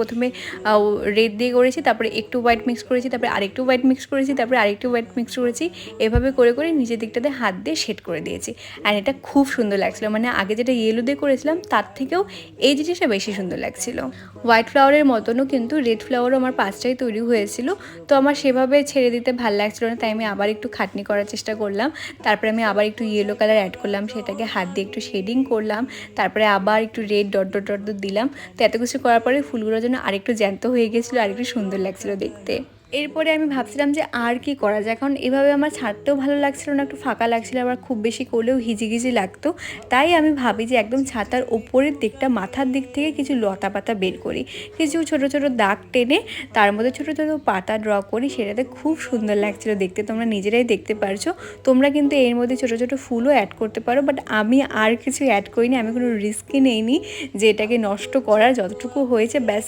প্রথমে রেড দিয়ে করেছি, তারপরে একটু হোয়াইট মিক্স করেছি, তারপরে আরেকটু হোয়াইট মিক্স করেছি, তারপরে আরেকটু হোয়াইট মিক্স করেছি। এভাবে করে করে নিচের দিকটাতে হাত দিয়ে শেড করে দিয়েছি। অ্যান্ড এটা খুব সুন্দর লাগছিলো, মানে আগে যেটা ইয়েলো দিয়ে করেছিলাম তার থেকেও এই জিনিসটা বেশি সুন্দর লাগছিলো। হোয়াইট ফ্লাওয়ারের মতনও কিন্তু রেড ফ্লাওয়ারও আমার পাঁচটাই তৈরি হয়েছিল। তো আমার সেভাবে ছেড়ে দিতে ভালো লাগছিলো না, তাই আমি আবার একটু খাটনি করার চেষ্টা করলাম। তারপরে আমি আবার একটু ইয়েলো কালার অ্যাড করলাম, সেটাকে হাত দিয়ে একটু শেডিং করলাম, তারপরে আবার একটু রেড ডট ডট ডট দিলাম। তো এত কিছু করার পরে ফুলগুলো যেন আরেকটু জ্যান্ত হয়ে গেছিলো, আরেকটু সুন্দর লাগছিলো দেখতে। এরপরে আমি ভাবছিলাম যে আর কি করা যায়, কারণ এভাবে আমার ছাড়তেও ভালো লাগছিলো না, একটু ফাঁকা লাগছিলো, আবার খুব বেশি করলেও হিজিগিজি লাগতো। তাই আমি ভাবি যে একদম ছাতার ওপরের দিকটা মাথার দিক থেকে কিছু লতা পাতা বের করি, কিছু ছোট ছোট দাগ টেনে তার মধ্যে ছোট ছোট পাতা ড্র করি, সেটাতে খুব সুন্দর লাগছিলো দেখতে। তোমরা নিজেরাই দেখতে পারছো। তোমরা কিন্তু এর মধ্যে ছোট ছোট ফুলও অ্যাড করতে পারো, বাট আমি আর কিছু অ্যাড করিনি, আমি কোনো রিস্কই নেইনি যে এটাকে নষ্ট করার, যতটুকু হয়েছে ব্যাস